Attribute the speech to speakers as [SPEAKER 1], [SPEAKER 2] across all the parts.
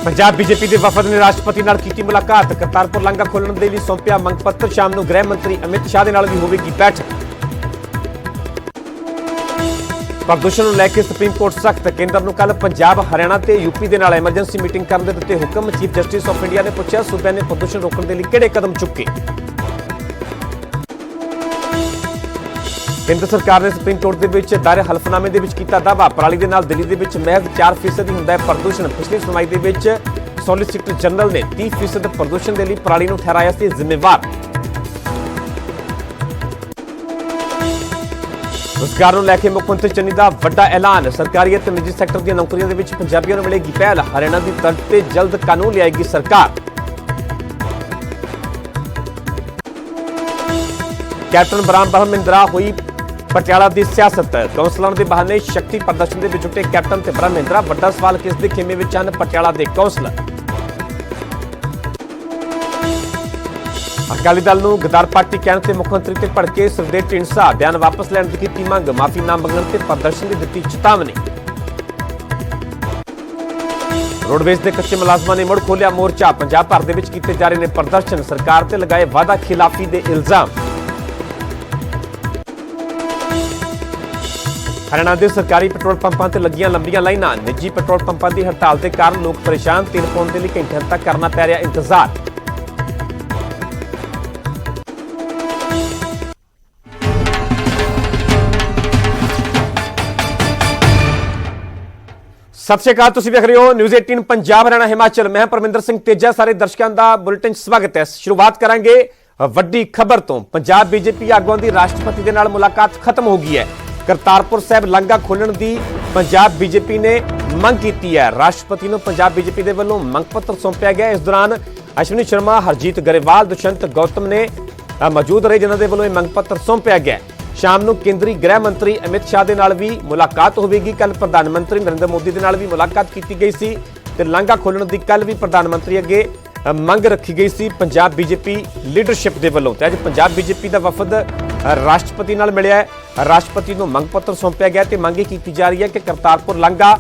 [SPEAKER 1] Punjab BJP के वफद ने राष्ट्रपति नाल कीती मुलाकात। करतारपुर लांघा खोलण दे लई सौंपिया मंग पत्र। शाम नूं गृह मंत्री अमित शाह दे नाल भी होवेगी बैठक। प्रदूषण नूं लैके सुप्रीम कोर्ट सख्त। केंद्र नूं कल पंजाब हरियाणा ते यूपी दे नाल एमरजेंसी मीटिंग करन दे दित्ते हुकम। चीफ जस्टिस ऑफ इंडिया ने पुछया सूबे ने प्रदूषण रोकण दे लई किहड़े कदम चुके। केंद्र सरकार ने सुप्रीम कोर्ट दे विच दायर हलफनामे दे विच कीता दावा। पराली दे नाल दिल्ली दे विच महज 4% ही हुंदा है प्रदूषण। पिछली सुनवाई दे विच सॉलिसिटर जनरल ने 30% प्रदूषण दे लई पराली नूं ठहराया सी जिम्मेवार। रोजगार नूं लैके मुख्यमंत्री चन्नी दा वड्डा ऐलान। सरकारी ते निजी सैक्टर दी नौकरियां दे विच पंजाबियों नूं मिलेगी पहल। हरियाणा दी तर्ज ते जल्द कानून लियाएगी सरकार। कैप्टन ब्रह्मिंदरा हुई पटियाला की सियासत। कौंसलर के बहाने शक्ति प्रदर्शन के जुटे कैप्टन ते ब्रह्मिंदरा। वड्डा सवाल किस दे खेमे विच हन पटियाला के कौंसलर। अकाली दल नूं गद्दार पार्टी कहण ते मुख्यमंत्री ते भड़के सुखदेव ढींडसा। बयान वापस लैण दी कीती मंग। माफी ना मंगण ते प्रदर्शन की दित्ती चेतावनी। रोडवेज के कच्चे मुलाजमां ने मुड़ खोलिया मोर्चा। पंजाब भर दे विच कीते जा रहे ने प्रदर्शन। सरकार ते लगाए वादा खिलाफी के इल्जाम। हरियाणा के सरकारी पेट्रोल पंपों से लगियां लंबियां लाइनां। निजी पेट्रोल पंपों की हड़ताल के कारण लोग परेशान। तेल पाउण के लिए घंटियां तक करना पै रहा इंतजार। सत श्री अकाल, तुसीं वेख रहे हो न्यूज़ 18 पंजाब हरियाणा हिमाचल। मैं परमिंदर सिंह तेजा। सारे दर्शकों का बुलेटिन स्वागत है। शुरुआत करांगे वड्डी खबर तो। पंजाब बीजेपी आगुआं की राष्ट्रपति के नाल मुलाकात खत्म हो गई है। करतारपुर साहिब लांघा खोलण की पंजाब बीजेपी ने मंग की है। राष्ट्रपति को पंजाब बीजेपी के वलों मंग पत्र सौंपया गया। इस दौरान अश्विनी शर्मा, हरजीत गरेवाल, दुष्यंत गौतम ने मौजूद रहे, जिन्होंने वलों मंग पत्र सौंपया गया। शाम को केंद्रीय गृह मंत्री अमित शाह के नाल भी मुलाकात होगी। कल प्रधानमंत्री नरेंद्र मोदी के नाल भी मुलाकात की गई सी ते लांघा खोलण की कल भी प्रधानमंत्री अगे मंग रखी गई सी पंजाब बीजेपी लीडरशिप के वलों। अज पंजाब बीजेपी का वफद राष्ट्रपति नाल मिलिया है। राष्ट्रपति को मंग पत्र सौंपया गया तो मंग की जा रही है कि करतारपुर लांघा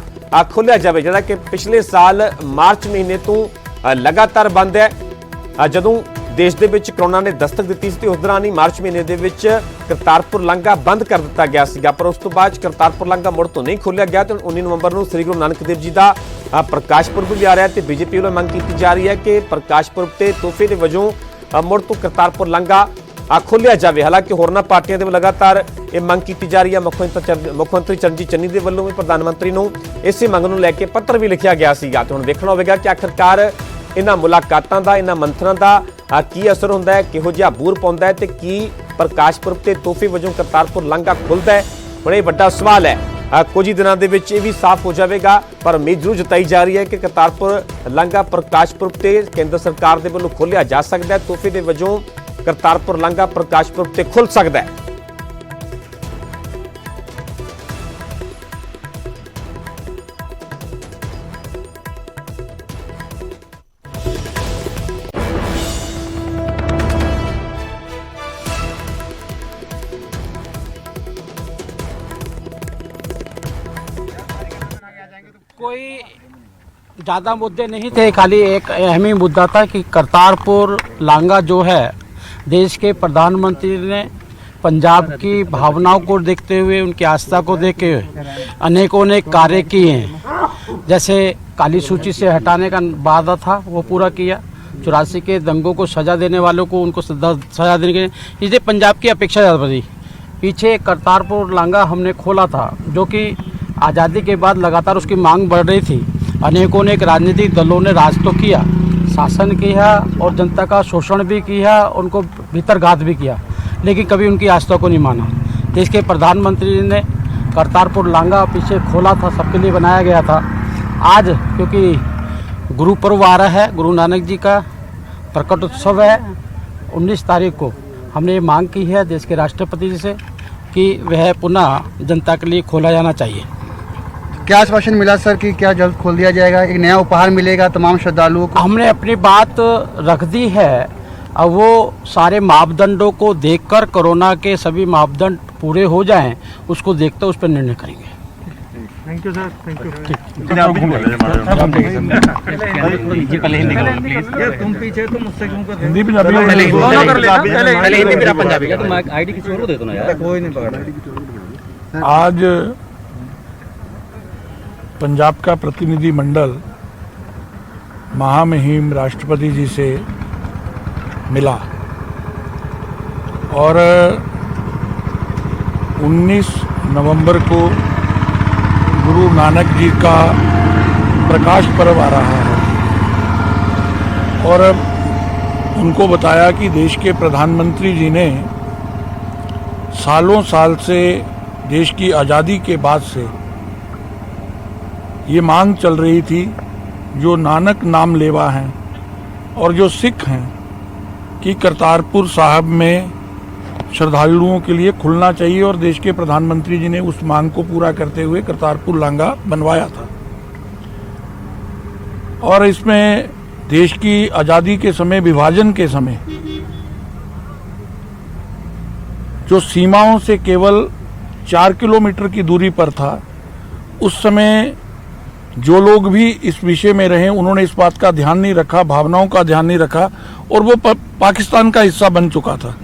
[SPEAKER 1] खोलिया जाए, जिहड़ा कि पिछले साल मार्च महीने तो लगातार बंद है। जदों देश के विच कोरोना ने दस्तक दी थी उस दौरान ही मार्च महीने के विच करतारपुर लांघा बंद कर दिता गया सीगा, पर उस तो बाद करतारपुर लांघा मुड़ तो नहीं खोलिया गया। तो 19 नवंबर को श्री गुरु नानक देव जी का प्रकाश पुरब भी आ रहा है तो बीजेपी वालों मंग की जा रही है कि प्रकाश पुरब के तोहफे के वजों मुड़ तो करतारपुर लांघा खोलिया जाए। हालांकि होरना पार्टियां दे लगातार ये मंग की जा रही है। मुख्यमंत्री चरणजीत चन्नी के वलों भी प्रधानमंत्री को इसी मंग को लैके पत्र भी लिखा गया सीगा। तो हुण देखना होगा कि आखिरकार इन्हां मुलाकातां दा, इन्हां मंथनां दा की असर हुंदा है, किहो जिहा बूर पाउंदा है ते की प्रकाश पुरब ते तोहफे वजों करतारपुर लांघा खुलदा है। हुण ये वड्डा सवाल है। कुछ ही दिनों के विच ये भी साफ हो जाएगा, पर उम्मीद जरूर जताई जा रही है कि करतारपुर लांघा प्रकाश पुरब ते केंद्र सरकार के वलों खोलिया जा सकता है। तोहफे के वजों करतारपुर लांघा प्रकाश पुरब ते खुल सकता है।
[SPEAKER 2] कोई ज़्यादा मुद्दे नहीं थे, खाली एक अहम ही मुद्दा था कि करतारपुर लांघा जो है देश के प्रधानमंत्री ने पंजाब की भावनाओं को देखते हुए, उनकी आस्था को देखते हुए अनेकों ने कार्य किए हैं। जैसे काली सूची से हटाने का वादा था वो पूरा किया। 84 के दंगों को सजा देने वालों को उनको सजा देने के इसलिए पंजाब की अपेक्षा ज़्यादा थी। पीछे करतारपुर लांघा हमने खोला था जो कि आज़ादी के बाद लगातार उसकी मांग बढ़ रही थी। अनेकों ने राजनीतिक दलों ने राज तो किया, शासन किया और जनता का शोषण भी किया, उनको भीतरघात भी किया, लेकिन कभी उनकी आस्था को नहीं माना। देश के प्रधानमंत्री ने करतारपुर लांघा पीछे खोला था, सबके लिए बनाया गया था। आज क्योंकि गुरु पर्व आ रहा है, गुरु नानक जी का प्रकट उत्सव है, 19 तारीख को हमने ये मांग की है देश के राष्ट्रपति जी से कि वह पुनः जनता के लिए खोला जाना चाहिए।
[SPEAKER 3] क्या आश्वासन मिला सर कि क्या जल्द खोल दिया जाएगा, एक नया उपहार मिलेगा तमाम श्रद्धालुओं को?
[SPEAKER 2] हमने अपनी बात रख दी है। अब वो सारे मापदंडों को देखकर, कोरोना के सभी मापदंड पूरे हो जाएं, उसको देखते उस पर निर्णय करेंगे।
[SPEAKER 4] Thank you sir, thank you. तुम पीछे तो मुझसे क्यों कर हिंदी
[SPEAKER 5] दोनों कर लेना, पहले हिंदी फिर आप पंजाबी का।
[SPEAKER 4] तुम आईडी किसी और को दे दो ना यार, कोई नहीं पकड़ा।
[SPEAKER 6] आज पंजाब का प्रतिनिधि मंडल महामहिम राष्ट्रपति जी से मिला और 19 नवंबर को गुरु नानक जी का प्रकाश पर्व आ रहा है और उनको बताया कि देश के प्रधानमंत्री जी ने सालों साल से देश की आज़ादी के बाद से ये मांग चल रही थी, जो नानक नाम लेवा हैं और जो सिख हैं, कि करतारपुर साहब में श्रद्धालुओं के लिए खुलना चाहिए और देश के प्रधानमंत्री जी ने उस मांग को पूरा करते हुए करतारपुर लांगा बनवाया था। और इसमें देश की आज़ादी के समय, विभाजन के समय, जो सीमाओं से केवल 4 किलोमीटर की दूरी पर था, उस समय जो लोग भी इस विषय में रहे उन्होंने इस बात का ध्यान नहीं रखा, भावनाओं का ध्यान नहीं रखा और वो पाकिस्तान का हिस्सा बन चुका था।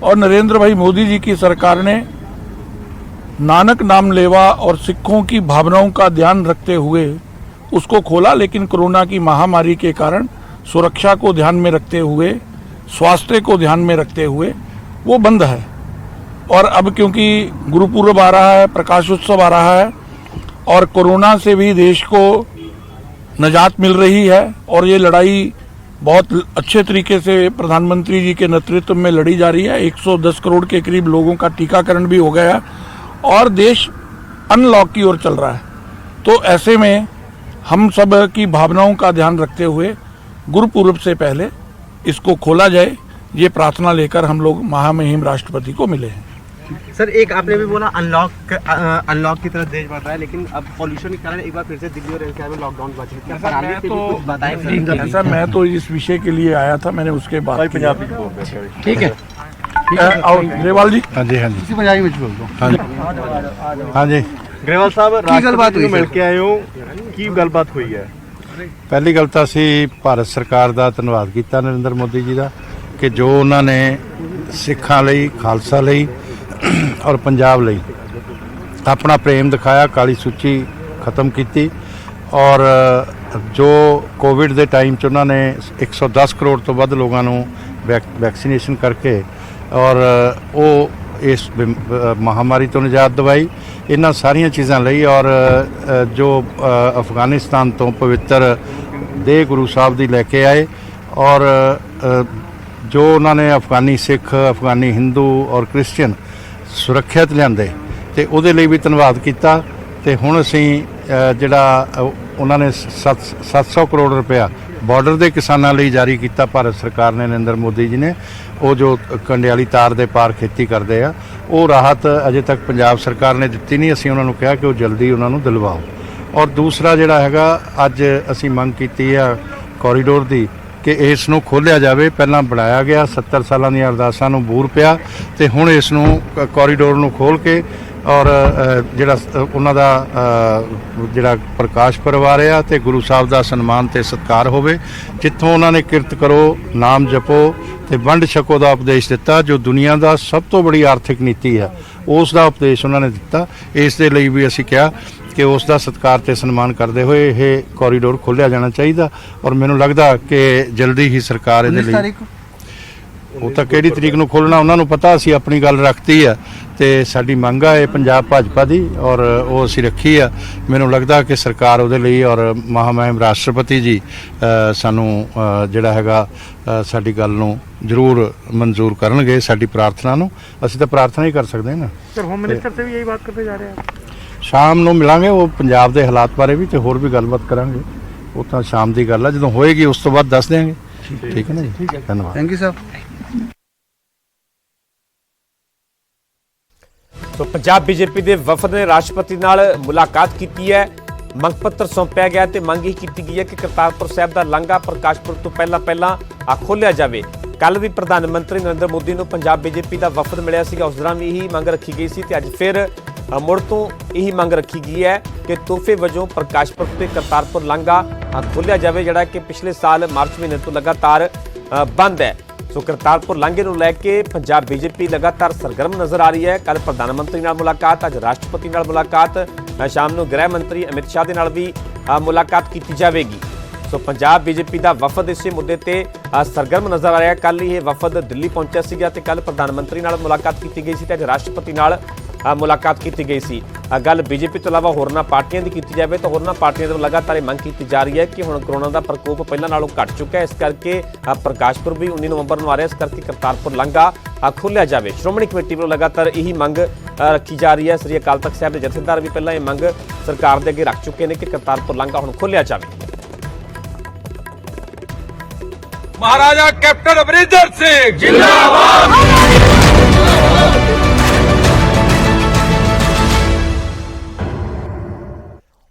[SPEAKER 6] और नरेंद्र भाई मोदी जी की सरकार ने नानक नाम लेवा और सिखों की भावनाओं का ध्यान रखते हुए उसको खोला, लेकिन कोरोना की महामारी के कारण सुरक्षा को ध्यान में रखते हुए, स्वास्थ्य को ध्यान में रखते हुए वो बंद है। और अब क्योंकि गुरुपुरब आ रहा है, प्रकाशोत्सव आ रहा है और कोरोना से भी देश को निजात मिल रही है और ये लड़ाई बहुत अच्छे तरीके से प्रधानमंत्री जी के नेतृत्व में लड़ी जा रही है। 110 करोड़ के करीब लोगों का टीकाकरण भी हो गया और देश अनलॉक की ओर चल रहा है। तो ऐसे में हम सब की भावनाओं का ध्यान रखते हुए गुरुपुरब से पहले इसको खोला जाए, ये प्रार्थना लेकर हम लोग महामहिम राष्ट्रपति को मिले हैं।
[SPEAKER 5] सर, एक आपने भी बोला अनलॉक की तरफ देश बढ़ रहा है, लेकिन अब पॉल्यूशन के कारण एक बार फिर से दिल्ली और एनसीआर में लॉकडाउन बच रही है।
[SPEAKER 6] ऐसा मैं तो इस विषय के लिए आया था, मैंने उसके बाद
[SPEAKER 5] ठीक है।
[SPEAKER 6] और ग्रेवाल जी।
[SPEAKER 3] हाँ जी, हाँ जी, इसी पंजाबी में बोल दो। हाँ जी, हाँ जी।
[SPEAKER 7] ਗਰੇਵਾਲ ਸਾਹਿਬ
[SPEAKER 3] ਕੀ ਗੱਲਬਾਤ
[SPEAKER 7] ਰਾਸ਼ਟਰਪਤੀ
[SPEAKER 3] ਹੋਈ
[SPEAKER 7] ਨੂੰ ਮਿਲ
[SPEAKER 3] ਸਰ?
[SPEAKER 7] ਕੇ ਆਏ ਹੋ, ਕੀ ਗੱਲਬਾਤ ਹੋਈ ਹੈ?
[SPEAKER 8] ਪਹਿਲੀ ਗੱਲ ਤਾਂ ਅਸੀਂ ਭਾਰਤ ਸਰਕਾਰ ਦਾ ਧੰਨਵਾਦ ਕੀਤਾ, ਨਰਿੰਦਰ ਮੋਦੀ ਜੀ ਦਾ, ਕਿ ਜੋ ਉਹਨਾਂ ਨੇ ਸਿੱਖਾਂ ਲਈ, ਖਾਲਸਾ ਲਈ ਔਰ ਪੰਜਾਬ ਲਈ ਆਪਣਾ ਪ੍ਰੇਮ ਦਿਖਾਇਆ, ਕਾਲੀ ਸੂਚੀ ਖਤਮ ਕੀਤੀ ਔਰ ਜੋ ਕੋਵਿਡ ਦੇ ਟਾਈਮ 'ਚ ਉਹਨਾਂ ਨੇ 110 ਕਰੋੜ ਤੋਂ ਵੱਧ ਲੋਕਾਂ ਨੂੰ ਵੈਕਸੀਨੇਸ਼ਨ ਕਰਕੇ ਔਰ ਉਹ ਇਸ ਮਹਾਮਾਰੀ ਤੋਂ ਨਿਜਾਤ ਦਿਵਾਈ। ਇਹਨਾਂ ਸਾਰੀਆਂ ਚੀਜ਼ਾਂ ਲਈ ਔਰ ਜੋ ਅਫਗਾਨਿਸਤਾਨ ਤੋਂ ਪਵਿੱਤਰ ਦੇਹ ਗੁਰੂ ਸਾਹਿਬ ਦੀ ਲੈ ਕੇ ਆਏ ਔਰ ਜੋ ਉਹਨਾਂ ਨੇ ਅਫਗਾਨੀ ਸਿੱਖ, ਅਫਗਾਨੀ ਹਿੰਦੂ ਔਰ ਕ੍ਰਿਸਚੀਅਨ ਸੁਰੱਖਿਅਤ ਲਿਆਂਦੇ ਤੇ ਉਹਦੇ ਲਈ ਵੀ ਧੰਨਵਾਦ ਕੀਤਾ। ਤੇ ਹੁਣ ਅਸੀਂ ਜਿਹੜਾ ਉਹਨਾਂ ਨੇ 700 ਕਰੋੜ ਰੁਪਇਆ ਬਾਰਡਰ ਦੇ ਕਿਸਾਨਾਂ ਲਈ ਜਾਰੀ ਕੀਤਾ ਭਾਰਤ ਸਰਕਾਰ ਨੇ, ਨਰਿੰਦਰ ਮੋਦੀ ਜੀ ਨੇ, ਉਹ ਜੋ ਕੰਡਿਆਲੀ ਤਾਰ ਦੇ ਪਾਰ ਖੇਤੀ ਕਰਦੇ ਆ, ਉਹ ਰਾਹਤ ਅਜੇ ਤੱਕ ਪੰਜਾਬ ਸਰਕਾਰ ਨੇ ਦਿੱਤੀ ਨਹੀਂ। ਅਸੀਂ ਉਹਨਾਂ ਨੂੰ ਕਿਹਾ ਕਿ ਉਹ ਜਲਦੀ ਉਹਨਾਂ ਨੂੰ ਦਿਲਵਾਓ। ਔਰ ਦੂਸਰਾ ਜਿਹੜਾ ਹੈਗਾ, ਅੱਜ ਅਸੀਂ ਮੰਗ ਕੀਤੀ ਆ ਕੋਰੀਡੋਰ ਦੀ ਕਿ ਇਸ ਨੂੰ ਖੋਲ੍ਹਿਆ ਜਾਵੇ। ਪਹਿਲਾਂ ਬਣਾਇਆ ਗਿਆ, 70 ਸਾਲਾਂ ਦੀਆਂ ਅਰਦਾਸਾਂ ਨੂੰ ਬੂਰ ਪਿਆ ਤੇ ਹੁਣ ਇਸ ਨੂੰ ਕੋਰੀਡੋਰ ਨੂੰ ਖੋਲ੍ਹ ਕੇ ਔਰ ਜਿਹੜਾ ਉਹਨਾਂ ਦਾ ਜਿਹੜਾ ਪ੍ਰਕਾਸ਼ ਪਰਵ ਆ ਰਿਹਾ ਤੇ ਗੁਰੂ ਸਾਹਿਬ ਦਾ ਸਨਮਾਨ ਤੇ ਸਤਿਕਾਰ ਹੋਵੇ। ਜਿੱਥੋਂ ਉਹਨਾਂ ਨੇ ਕਿਰਤ ਕਰੋ, ਨਾਮ ਜਪੋ ਤੇ ਵੰਡ ਛਕੋ ਦਾ ਉਪਦੇਸ਼ ਦਿੱਤਾ, ਜੋ ਦੁਨੀਆ ਦਾ ਸਭ ਤੋਂ ਬੜੀ ਆਰਥਿਕ ਨੀਤੀ ਹੈ, ਉਸ ਦਾ ਉਪਦੇਸ਼ ਉਹਨਾਂ ਨੇ ਦਿੱਤਾ। ਇਸ ਦੇ ਲਈ ਵੀ ਅਸੀਂ ਕਿਹਾ ਕਿ ਉਸ ਦਾ ਸਤਿਕਾਰ ਤੇ ਸਨਮਾਨ ਕਰਦੇ ਹੋਏ ਇਹ ਕੋਰੀਡੋਰ ਖੋਲ੍ਹਿਆ ਜਾਣਾ ਚਾਹੀਦਾ ਔਰ ਮੈਨੂੰ ਲੱਗਦਾ ਕਿ ਜਲਦੀ ਹੀ ਸਰਕਾਰ ਇਹਦੇ ਲਈ, ਉਹ ਤਾਂ ਕਿਹੜੀ ਤਰੀਕ ਨੂੰ ਖੋਲ੍ਹਣਾ ਉਹਨਾਂ ਨੂੰ ਪਤਾ, ਅਸੀਂ ਆਪਣੀ ਗੱਲ ਰੱਖਤੀ ਆ ਤੇ ਸਾਡੀ ਮੰਗ ਆ ਇਹ ਪੰਜਾਬ ਭਾਜਪਾ ਦੀ ਔਰ ਉਹ ਅਸੀਂ ਰੱਖੀ ਆ। ਮੈਨੂੰ ਲੱਗਦਾ ਕਿ ਸਰਕਾਰ ਉਹਦੇ ਲਈ ਔਰ ਮਹਾਮਹਿਮ ਰਾਸ਼ਟਰਪਤੀ ਜੀ ਸਾਨੂੰ ਜਿਹੜਾ ਹੈਗਾ ਸਾਡੀ ਗੱਲ ਨੂੰ ਜ਼ਰੂਰ ਮਨਜ਼ੂਰ ਕਰਨਗੇ, ਸਾਡੀ ਪ੍ਰਾਰਥਨਾ ਨੂੰ। ਅਸੀਂ ਤਾਂ ਪ੍ਰਾਰਥਨਾ ਹੀ ਕਰ ਸਕਦੇ ਹਾਂ ਨਾ।
[SPEAKER 4] सर, होम मिनिस्टर से भी यही बात करते जा रहे हैं।
[SPEAKER 8] ਸ਼ਾਮ ਨੂੰ ਮਿਲਾਂਗੇ, ਉਹ ਪੰਜਾਬ ਦੇ ਹਾਲਾਤ ਬਾਰੇ ਵੀ ਤੇ ਹੋਰ ਵੀ ਗੱਲਬਾਤ ਕਰਾਂਗੇ। ਉਹ ਤਾਂ ਸ਼ਾਮ ਦੀ ਗੱਲ ਆ, ਜਦੋਂ ਹੋਏਗੀ ਉਸ ਤੋਂ ਬਾਅਦ ਦੱਸ ਦਿਆਂਗੇ। ਠੀਕ ਹੈ ਨਾ ਜੀ, ਧੰਨਵਾਦ।
[SPEAKER 3] Thank you sir.
[SPEAKER 1] तो पंजाब बीजेपी ਦੇ ਵਫਦ ਨੇ ਰਾਸ਼ਟਰਪਤੀ ਨਾਲ ਮੁਲਾਕਾਤ ਕੀਤੀ ਹੈ। ਮੰਗ ਪੱਤਰ ਸੌਂਪਿਆ ਗਿਆ ਤੇ ਮੰਗ ਇਹ ਕੀਤੀ ਗਈ ਹੈ ਕਿ ਕਰਤਾਰਪੁਰ ਸਾਹਿਬ ਦਾ ਲਾਂਘਾ ਪ੍ਰਕਾਸ਼ਪੁਰ ਤੋਂ ਪਹਿਲਾਂ ਖੋਲ੍ਹਿਆ ਜਾਵੇ। ਕੱਲ ਵੀ ਪ੍ਰਧਾਨ ਮੰਤਰੀ ਨਰਿੰਦਰ ਮੋਦੀ ਨੂੰ ਪੰਜਾਬ ਬੀਜੇਪੀ ਦਾ ਵਫਦ ਮਿਲਿਆ ਸੀਗਾ, ਉਸ ਦੌਰਾਨ ਵੀ ਇਹੀ ਮੰਗ ਰੱਖੀ ਗਈ ਸੀ ਤੇ ਅੱਜ ਫਿਰ ਮੁੜ ਤੋਂ ਇਹੀ ਮੰਗ ਰੱਖੀ ਗਈ ਹੈ ਕਿ ਤੋਹਫੇ ਵਜੋਂ ਪ੍ਰਕਾਸ਼ ਪੁਰਬ ਤੇ ਕਰਤਾਰਪੁਰ ਲਾਂਘਾ ਖੋਲ੍ਹਿਆ ਜਾਵੇ, ਜਿਹੜਾ ਕਿ ਪਿਛਲੇ ਸਾਲ ਮਾਰਚ ਮਹੀਨੇ ਤੋਂ ਲਗਾਤਾਰ ਬੰਦ ਹੈ। ਸੋ ਕਰਤਾਰਪੁਰ ਲਾਂਘੇ ਨੂੰ ਲੈ ਕੇ ਪੰਜਾਬ ਬੀਜੇਪੀ ਲਗਾਤਾਰ ਸਰਗਰਮ ਨਜ਼ਰ ਆ ਰਹੀ ਹੈ। ਕੱਲ੍ਹ ਪ੍ਰਧਾਨ ਮੰਤਰੀ ਨਾਲ ਮੁਲਾਕਾਤ, ਅੱਜ ਰਾਸ਼ਟਰਪਤੀ ਨਾਲ ਮੁਲਾਕਾਤ, ਸ਼ਾਮ ਨੂੰ ਗ੍ਰਹਿ ਮੰਤਰੀ ਅਮਿਤ ਸ਼ਾਹ ਦੇ ਨਾਲ ਵੀ ਮੁਲਾਕਾਤ ਕੀਤੀ ਜਾਵੇਗੀ। ਸੋ ਪੰਜਾਬ ਬੀਜੇਪੀ ਦਾ ਵਫਦ ਇਸੇ ਮੁੱਦੇ ਤੇ ਸਰਗਰਮ ਨਜ਼ਰ ਆ ਰਿਹਾ। ਕੱਲ੍ਹ ਇਹ ਵਫਦ ਦਿੱਲੀ ਪਹੁੰਚਿਆ ਸੀਗਾ ਤੇ ਕੱਲ੍ਹ ਪ੍ਰਧਾਨ ਮੰਤਰੀ ਨਾਲ ਮੁਲਾਕਾਤ ਕੀਤੀ ਗਈ ਸੀ ਤੇ ਅੱਜ ਰਾਸ਼ਟਰਪਤੀ ਨਾਲ ਮੁਲਾਕਾਤ ਕੀਤੀ ਗਈ ਸੀ। ਗੱਲ ਬੀਜੇਪੀ ਤੋਂ ਇਲਾਵਾ ਹੋਰਨਾਂ ਪਾਰਟੀਆਂ ਦੀ ਕੀਤੀ ਜਾਵੇ ਤਾਂ ਹੋਰਨਾਂ ਪਾਰਟੀਆਂ ਤੋਂ ਲਗਾਤਾਰ ਇਹ ਮੰਗ ਕੀਤੀ ਜਾ ਰਹੀ ਹੈ ਕਿ ਹੁਣ ਕਰੋਨਾ ਦਾ ਪ੍ਰਕੋਪ ਪਹਿਲਾਂ ਨਾਲੋਂ ਘਟ ਚੁੱਕਾ ਹੈ, ਇਸ ਕਰਕੇ ਪ੍ਰਕਾਸ਼ ਪੁਰਬ ਵੀ 19 ਨਵੰਬਰ ਨੂੰ ਆ ਰਿਹਾ, ਇਸ ਕਰਕੇ ਕਰਤਾਰਪੁਰ ਲਾਂਘਾ ਖੋਲ੍ਹਿਆ ਜਾਵੇ। ਸ਼੍ਰੋਮਣੀ ਕਮੇਟੀ ਵੱਲੋਂ ਲਗਾਤਾਰ ਇਹੀ ਮੰਗ ਰੱਖੀ ਜਾ ਰਹੀ ਹੈ। ਸ੍ਰੀ ਅਕਾਲ ਤਖਤ ਸਾਹਿਬ ਦੇ ਜਥੇਦਾਰ ਵੀ ਪਹਿਲਾਂ ਇਹ ਮੰਗ ਸਰਕਾਰ ਦੇ ਅੱਗੇ ਰੱਖ ਚੁੱਕੇ ਨੇ ਕਿ ਕਰਤਾਰਪੁਰ ਲਾਂਘਾ ਹੁਣ ਖੋਲ੍ਹਿਆ ਜਾਵੇ।
[SPEAKER 6] महाराजा कैप्टन अमरिंदर सिंह जिंदाबाद।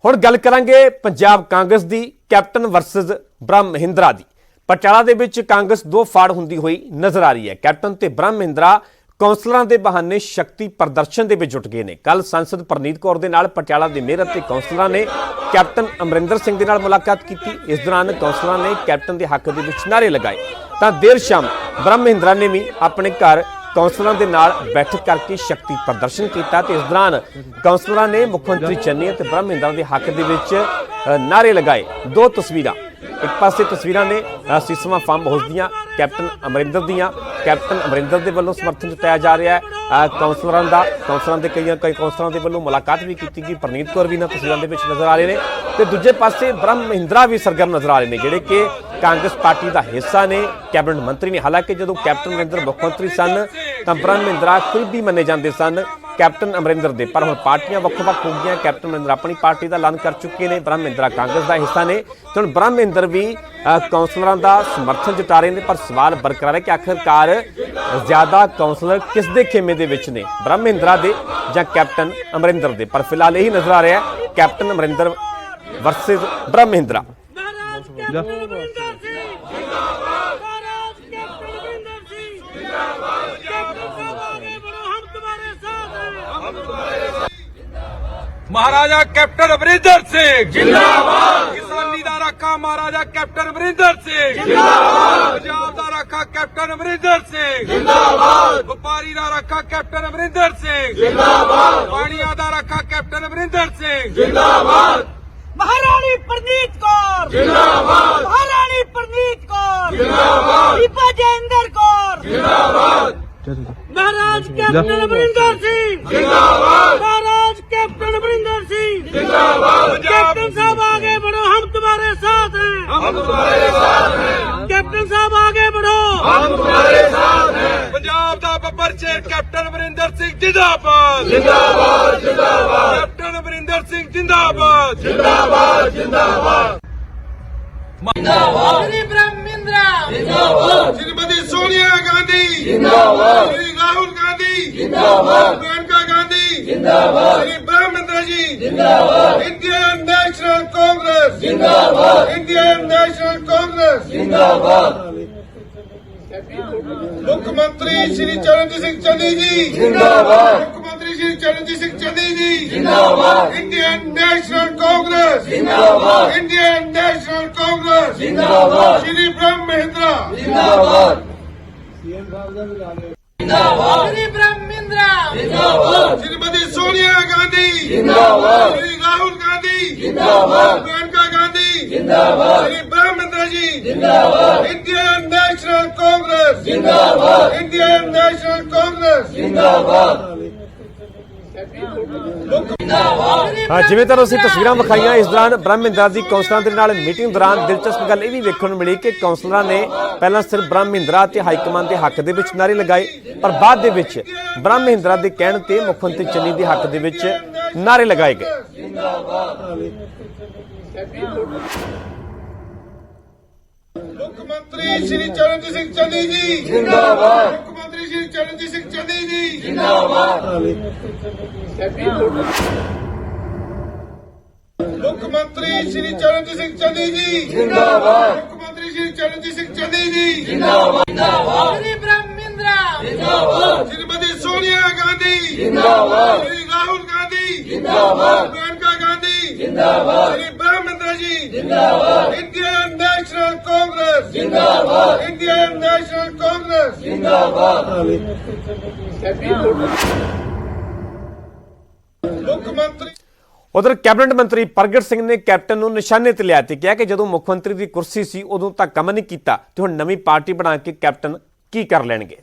[SPEAKER 1] ਹੁਣ ਗੱਲ ਕਰਾਂਗੇ ਪੰਜਾਬ ਕਾਂਗਰਸ ਦੀ ਕੈਪਟਨ ਵਰਸਸ ਬ੍ਰਹਮ ਮਹਿੰਦਰਾ ਦੀ। ਪਟਿਆਲਾ ਦੇ ਵਿੱਚ ਕਾਂਗਰਸ ਦੋ ਫਾੜ ਹੁੰਦੀ ਹੋਈ ਨਜ਼ਰ ਆ ਰਹੀ ਹੈ। ਕੈਪਟਨ ਤੇ ਬ੍ਰਹਮ ਮਹਿੰਦਰਾ ਕੌਂਸਲਰਾਂ ਦੇ ਬਹਾਨੇ ਸ਼ਕਤੀ ਪ੍ਰਦਰਸ਼ਨ ਦੇ ਵਿੱਚ ਜੁਟ ਗਏ ਨੇ। ਕੱਲ ਸੰਸਦ ਪ੍ਰਨੀਤ ਕੌਰ ਦੇ ਨਾਲ ਪਟਿਆਲਾ ਦੇ ਮੇਅਰ ਅਤੇ ਕੌਂਸਲਰਾਂ ਨੇ ਕੈਪਟਨ ਅਮਰਿੰਦਰ ਸਿੰਘ ਦੇ ਨਾਲ ਮੁਲਾਕਾਤ ਕੀਤੀ। ਇਸ ਦੌਰਾਨ ਕੌਂਸਲਰਾਂ ਨੇ ਕੈਪਟਨ ਦੇ ਹੱਕ ਦੇ ਵਿੱਚ ਨਾਅਰੇ ਲਗਾਏ ਤਾਂ ਦੇਰ ਸ਼ਾਮ ਬ੍ਰਹਮ ਮਹਿੰਦਰਾ ਨੇ ਵੀ ਆਪਣੇ ਘਰ ਕੌਂਸਲਰਾਂ ਦੇ ਨਾਲ ਬੈਠਕ ਕਰਕੇ ਸ਼ਕਤੀ ਪ੍ਰਦਰਸ਼ਨ ਕੀਤਾ ਤੇ ਇਸ ਦੌਰਾਨ ਕੌਂਸਲਰਾਂ ਨੇ ਮੁੱਖ ਮੰਤਰੀ ਚੰਨੀ ਅਤੇ ਬ੍ਰਹਮ ਮਹਿੰਦਰਾ ਦੇ ਹੱਕ ਦੇ ਵਿੱਚ ਨਾਅਰੇ ਲਗਾਏ। ਦੋ ਤਸਵੀਰਾਂ, ਇੱਕ ਪਾਸੇ ਤਸਵੀਰਾਂ ਨੇ ਸਿਸਮਾ ਫਾਰਮ ਹਾਊਸ ਦੀਆਂ ਕੈਪਟਨ ਅਮਰਿੰਦਰ ਦੀਆਂ। ਕੈਪਟਨ ਅਮਰਿੰਦਰ ਦੇ ਵੱਲੋਂ ਸਮਰਥਨ ਜਤਾਇਆ ਜਾ ਰਿਹਾ ਹੈ ਕੌਂਸਲਰਾਂ ਦੇ ਕਈ ਕੌਂਸਲਰਾਂ ਦੇ ਵੱਲੋਂ ਮੁਲਾਕਾਤ ਵੀ ਕੀਤੀ ਗਈ। ਪ੍ਰਨੀਤ ਕੌਰ ਵੀ ਇਹਨਾਂ ਤਸਵੀਰਾਂ ਦੇ ਵਿੱਚ ਨਜ਼ਰ ਆ ਰਹੇ ਨੇ ਤੇ ਦੂਜੇ ਪਾਸੇ ਬ੍ਰਹਮ ਮਹਿੰਦਰਾ ਵੀ ਸਰਗਰਮ ਨਜ਼ਰ ਆ ਰਹੇ ਨੇ, ਜਿਹੜੇ ਕਿ ਕਾਂਗਰਸ ਪਾਰਟੀ ਦਾ ਹਿੱਸਾ ਨੇ, ਕੈਬਨਿਟ ਮੰਤਰੀ ਨੇ। ਹਾਲਾਂਕਿ ਜਦੋਂ ਕੈਪਟਨ ਅਮਰਿੰਦਰ ਮੁੱਖ ਮੰਤਰੀ ਸਨ ਤਾਂ ਬ੍ਰਹਮ ਮਹਿੰਦਰਾ ਕਰੀਬੀ ਮੰਨੇ ਜਾਂਦੇ ਸਨ ਕੈਪਟਨ ਅਮਰਿੰਦਰ ਦੇ, ਪਰ ਹੁਣ ਪਾਰਟੀਆਂ ਵੱਖ-ਵੱਖ ਹੋ ਗਈਆਂ। ਕੈਪਟਨ ਅਮਰਿੰਦਰ ਆਪਣੀ ਪਾਰਟੀ ਦਾ ਐਲਾਨ ਕਰ ਚੁੱਕੇ ਨੇ, ਬ੍ਰਹਮ ਮਹਿੰਦਰਾ ਕਾਂਗਰਸ ਦਾ ਹਿੱਸਾ ਨੇ ਤੇ ਹੁਣ ਬ੍ਰਹਮ ਮਹਿੰਦਰ ਵੀ ਕੌਂਸਲਰਾਂ ਦਾ ਸਮਰਥਨ ਜਤਾ ਰਹੇ ਨੇ। ਪਰ ਸਵਾਲ ਬਰਕਰਾਰ ਹੈ ਕਿ ਆਖਿਰਕਾਰ ਜ਼ਿਆਦਾ ਕੌਂਸਲਰ ਕਿਸ ਦੇ ਖੇਮੇ ਦੇ ਵਿੱਚ ਨੇ, ਬ੍ਰਹਮ ਮਹਿੰਦਰਾ ਦੇ ਜਾਂ ਕੈਪਟਨ ਅਮਰਿੰਦਰ ਦੇ। ਪਰ ਫਿਲਹਾਲ ਇਹੀ ਨਜ਼ਰ ਆ ਰਿਹਾ ਹੈ ਕੈਪਟਨ ਅਮਰਿੰਦਰ ਵਰਸਸ ਬ੍ਰਹਮ ਮਹਿੰਦਰਾ।
[SPEAKER 6] महाराजा कैप्टन अमरिंदर सिंह जिंदाबाद। किसानी दा राखा महाराजा कैप्टन अमरिंदर सिंह जिंदाबाद। पंजाब दा राखा कैप्टन अमरिंदर सिंह जिंदाबाद। व्यापारी दा राखा कैप्टन अमरिंदर सिंह जिंदाबाद। पानिया दा राखा कैप्टन अमरिंदर सिंह जिंदाबाद।
[SPEAKER 9] महारानी प्रनीत कौर
[SPEAKER 6] जिंदाबाद।
[SPEAKER 9] महारानी प्रनीत कौर
[SPEAKER 6] जिंदाबाद।
[SPEAKER 9] दीपा जयेंद्र कौर
[SPEAKER 6] जिंदाबाद।
[SPEAKER 9] महाराज कैप्टन अमरिंदर सिंह
[SPEAKER 6] जिंदाबाद।
[SPEAKER 9] महाराज कैप्टन अमरिंदर सिंह
[SPEAKER 6] जिंदाबाद।
[SPEAKER 9] कैप्टन साहब आगे बढ़ो, हम तुम्हारे साथ हैं।
[SPEAKER 6] हम तुम्हारे साथ हैं।
[SPEAKER 9] कैप्टन साहब आगे बढ़ो,
[SPEAKER 6] हम तुम्हारे साथ हैं। पंजाब दा बब्बर शेर कैप्टन अमरिंदर सिंह जिंदाबाद। जिंदाबाद जिंदाबाद। कैप्टन अमरिंदर सिंह जिंदाबाद। जिंदाबाद जिंदाबाद।
[SPEAKER 9] श्री ब्रह्मेंद्र
[SPEAKER 6] जिंदाबाद। श्रीमती सोनिया गांधी जिंदाबाद। श्री राहुल गांधी जिंदाबाद। प्रियंका गांधी जिंदाबाद। श्री ब्रह्मेंद्र जी जिंदाबाद। इंडियन नेशनल कांग्रेस जिंदाबाद। इंडियन नेशनल कांग्रेस जिंदाबाद। मुख्यमंत्री श्री चरणजीत सिंह चन्नी जी जिंदाबाद। मुख्यमंत्री श्री चरणजीत सिंह चन्नी जी जिंदाबाद। इंडियन नेशनल कांग्रेस जिंदाबाद। इंडियन नेशनल कांग्रेस जिंदाबाद। श्री ब्रह्म महेंद्रा जिंदाबाद।
[SPEAKER 9] श्री ब्रह्मेंद्र
[SPEAKER 6] जिंदाबाद। श्रीमती सोनिया गांधी जिंदाबाद। श्री राहुल गांधी जिंदाबाद। प्रियंका गांधी जिंदाबाद। श्री ब्रह्मेंद्र जी जिंदाबाद। इंडियन नेशनल कांग्रेस जिंदाबाद। इंडियन नेशनल कांग्रेस जिंदाबाद।
[SPEAKER 1] ਜਿਵੇਂ ਤੁਹਾਨੂੰ ਅਸੀਂ ਤਸਵੀਰਾਂ ਵਿਖਾਈਆਂ, ਇਸ ਦੌਰਾਨ ਬ੍ਰਹਮ ਮਹਿੰਦਰਾ ਦੀ ਕੌਂਸਲਰਾਂ ਦੇ ਨਾਲ ਮੀਟਿੰਗ ਦੌਰਾਨ ਦਿਲਚਸਪ ਗੱਲ ਇਹ ਵੀ ਵੇਖਣ ਨੂੰ ਮਿਲੀ ਕਿ ਕੌਂਸਲਰਾਂ ਨੇ ਪਹਿਲਾਂ ਸਿਰਫ ਬ੍ਰਹਮ ਮਹਿੰਦਰਾ ਅਤੇ ਹਾਈਕਮਾਨ ਦੇ ਹੱਕ ਦੇ ਵਿੱਚ ਨਾਅਰੇ ਲਗਾਏ, ਪਰ ਬਾਅਦ ਦੇ ਵਿੱਚ ਬ੍ਰਹਮ ਮਹਿੰਦਰਾ ਦੇ ਕਹਿਣ ਤੇ ਮੁੱਖ ਮੰਤਰੀ ਚੰਨੀ ਦੇ ਹੱਕ ਦੇ ਵਿੱਚ ਨਾਅਰੇ ਲਗਾਏ ਗਏ।
[SPEAKER 6] मुख्यमंत्री श्री चरणजीत सिंह चन्नी जी जिंदाबाद। मुख्यमंत्री श्री चरणजीत सिंह चन्नी जी जिंदाबाद। मुख्यमंत्री श्री चरणजीत सिंह चन्नी जी जिंदाबाद। मुख्यमंत्री श्री चरणजीत सिंह चन्नी जी जिंदाबाद।
[SPEAKER 9] श्री ब्रह्मेंद्र
[SPEAKER 6] जिंदाबाद। श्रीमती सोनिया गांधी जिंदाबाद। श्री राहुल गांधी
[SPEAKER 9] जिंदाबाद, मेनका गांधी जिंदाबाद, श्री ब्रह्मेंद्र जी जिंदाबाद, इंडियन नेशनल कांग्रेस जिंदाबाद, इंडियन नेशनल कांग्रेस जिंदाबाद। मुख्यमंत्री
[SPEAKER 1] ਉਧਰ ਕੈਬਨਿਟ ਮੰਤਰੀ ਪ੍ਰਗਟ ਸਿੰਘ ਨੇ ਕੈਪਟਨ ਨੂੰ ਨਿਸ਼ਾਨੇ ਤੇ ਲਿਆ ਤੇ ਕਿਹਾ ਕਿ ਜਦੋਂ ਮੁੱਖ ਮੰਤਰੀ ਦੀ ਕੁਰਸੀ ਸੀ ਉਦੋਂ ਤਾਂ ਕੰਮ ਨਹੀਂ ਕੀਤਾ ਤੇ ਹੁਣ ਨਵੀਂ ਪਾਰਟੀ ਬਣਾ ਕੇ ਕੈਪਟਨ ਕੀ ਕਰ ਲੈਣਗੇ।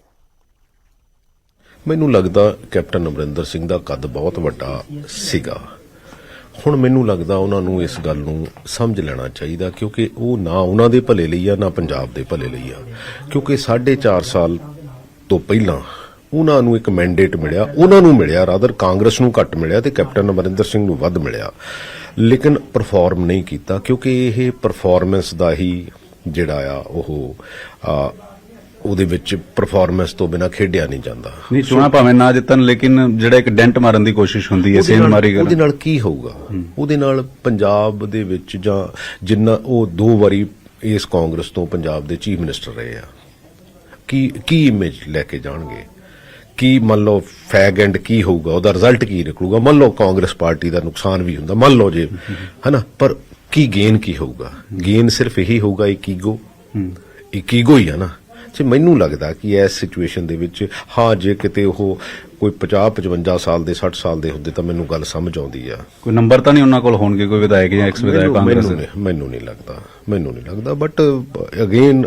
[SPEAKER 10] ਮੈਨੂੰ ਲੱਗਦਾ ਕੈਪਟਨ ਅਮਰਿੰਦਰ ਸਿੰਘ ਦਾ ਕੱਦ ਬਹੁਤ ਵੱਡਾ ਸੀਗਾ। ਹੁਣ ਮੈਨੂੰ ਲੱਗਦਾ ਉਹਨਾਂ ਨੂੰ ਇਸ ਗੱਲ ਨੂੰ ਸਮਝ ਲੈਣਾ ਚਾਹੀਦਾ ਕਿਉਂਕਿ ਉਹ ਨਾ ਉਹਨਾਂ ਦੇ ਭਲੇ ਲਈ ਆ ਨਾ ਪੰਜਾਬ ਦੇ ਭਲੇ ਲਈ ਆ ਕਿਉਂਕਿ 4.5 ਸਾਲ ਤੋਂ ਪਹਿਲਾਂ ਉਹਨਾਂ ਨੂੰ ਇੱਕ ਮੈਂਡੇਟ ਮਿਲਿਆ, ਉਹਨਾਂ ਨੂੰ ਮਿਲਿਆ ਰਾਦਰ ਕਾਂਗਰਸ ਨੂੰ ਘੱਟ ਮਿਲਿਆ ਤੇ ਕੈਪਟਨ ਅਮਰਿੰਦਰ ਸਿੰਘ ਨੂੰ ਵੱਧ ਮਿਲਿਆ ਲੇਕਿਨ ਪਰਫਾਰਮ ਨਹੀਂ ਕੀਤਾ ਕਿਉਂਕਿ ਇਹ ਪਰਫਾਰਮੈਂਸ ਦਾ ਹੀ ਜਿਹੜਾ ਆ ਉਹਦੇ ਵਿੱਚ ਪਰਫਾਰਮੈਂਸ ਤੋਂ ਬਿਨਾ ਖੇਡਿਆ ਨਹੀਂ ਜਾਂਦਾ।
[SPEAKER 4] ਨਹੀਂ ਚੋਣਾਂ ਭਾਵੇਂ ਨਾ ਜਿੱਤਣ ਲੇਕਿਨ ਜਿਹੜਾ ਇੱਕ ਡੈਂਟ ਮਾਰਨ ਦੀ ਕੋਸ਼ਿਸ਼ ਹੁੰਦੀ ਹੈ ਸੇਨ ਮਾਰੀ ਗੱਲ
[SPEAKER 10] ਉਹਦੇ ਨਾਲ ਕੀ ਹੋਊਗਾ? ਉਹਦੇ ਨਾਲ ਪੰਜਾਬ ਦੇ ਵਿੱਚ ਜਾਂ ਜਿੰਨਾ ਉਹ 2 ਵਾਰੀ ਇਸ ਕਾਂਗਰਸ ਤੋਂ ਪੰਜਾਬ ਦੇ ਚੀਫ ਮਿਨਿਸਟਰ ਰਹੇ ਆ ਕੀ ਇਮੇਜ ਲੈ ਕੇ ਜਾਣਗੇ? ਕੀ ਮੰਨ ਲਓ ਫੈਗ ਐਂਡ ਕੀ ਹੋਊਗਾ? ਉਹਦਾ ਰਿਜ਼ਲਟ ਕੀ ਨਿਕਲੂਗਾ? ਮੰਨ ਲਓ ਕਾਂਗਰਸ ਪਾਰਟੀ ਦਾ ਨੁਕਸਾਨ ਵੀ ਹੁੰਦਾ ਮੰਨ ਲਓ ਜੇ ਹਨਾ ਪਰ ਕੀ ਗੇਨ ਕੀ ਹੋਊਗਾ? ਗੇਨ ਸਿਰਫ ਇਹੀ ਹੋਊਗਾ ਇੱਕ ਈਗੋ ਹੀ ਆ ਨਾ। ਤੇ ਮੈਨੂੰ ਲੱਗਦਾ ਕਿ ਇਸ ਸਿਚੁਏਸ਼ਨ ਦੇ ਵਿੱਚ ਹਾਂ ਜੇ ਕਿਤੇ ਉਹ ਕੋਈ 50-55 ਸਾਲ ਦੇ 60 ਸਾਲ ਦੇ ਹੁੰਦੇ ਤਾਂ ਮੈਨੂੰ ਗੱਲ ਸਮਝ ਆਉਂਦੀ ਆ।
[SPEAKER 4] ਕੋਈ ਨੰਬਰ ਤਾਂ ਨਹੀਂ ਉਹਨਾਂ ਕੋਲ ਹੋਣਗੇ ਕੋਈ ਵਿਧਾਇਕ ਜਾਂ ਐਕਸ ਵਿਧਾਇਕ ਕਾਂਗਰਸ ਦੇ?
[SPEAKER 10] ਮੈਨੂੰ ਨਹੀਂ ਲੱਗਦਾ ਬਟ ਅਗੇਨ